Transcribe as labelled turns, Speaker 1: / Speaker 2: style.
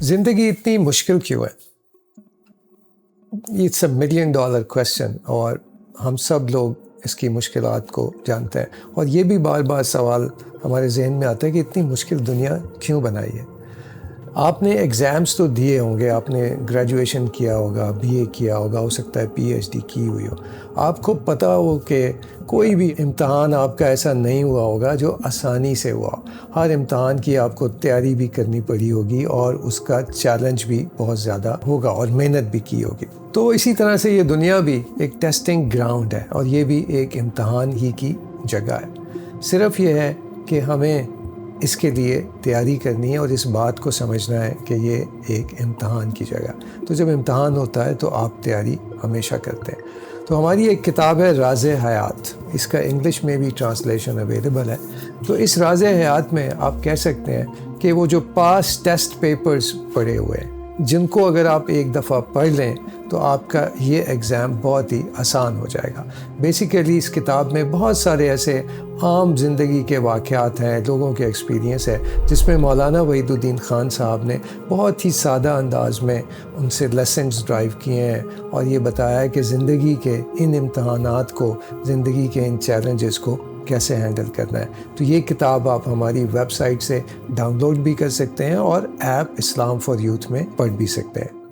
Speaker 1: ज़िंदगी इतनी मुश्किल क्यों है? It's a million dollar question और हम सब लोग इसकी मुश्किलात को जानते हैं और ये भी बार बार सवाल हमारे जहन में आता है कि इतनी मुश्किल दुनिया क्यों बनाई है। आपने एग्ज़ाम्स तो दिए होंगे, आपने ग्रेजुएशन किया होगा, बीए किया होगा, हो सकता है पीएचडी की हुई हो। आपको पता हो कि कोई भी इम्तहान आपका ऐसा नहीं हुआ होगा जो आसानी से हुआ। हर इम्तहान की आपको तैयारी भी करनी पड़ी होगी और उसका चैलेंज भी बहुत ज़्यादा होगा और मेहनत भी की होगी। तो इसी तरह से ये दुनिया भी एक टेस्टिंग ग्राउंड है और ये भी एक इम्तहान ही की जगह है। सिर्फ ये है कि हमें इसके लिए तैयारी करनी है और इस बात को समझना है कि ये एक इम्तहान की जगह। तो जब इम्तहान होता है तो आप तैयारी हमेशा करते हैं। तो हमारी एक किताब है राज़े हयात, इसका इंग्लिश में भी ट्रांसलेशन अवेलेबल है। तो इस राज़े हयात में आप कह सकते हैं कि वो जो पास टेस्ट पेपर्स पड़े हुए हैं, जिनको अगर आप एक दफ़ा पढ़ लें तो आपका ये एग्ज़ाम बहुत ही आसान हो जाएगा। बेसिकली इस किताब में बहुत सारे ऐसे आम ज़िंदगी के वाक़यात हैं, लोगों के एक्सपीरियंस है, जिसमें मौलाना वहीदुद्दीन ख़ान साहब ने बहुत ही सादा अंदाज में उनसे लेसन्स ड्राइव किए हैं और ये बताया है कि ज़िंदगी के इन इम्तहानात को, ज़िंदगी के इन चैलेंजेस को कैसे हैंडल करना है। तो ये किताब आप हमारी वेबसाइट से डाउनलोड भी कर सकते हैं और ऐप इस्लाम फॉर यूथ में पढ़ भी सकते हैं।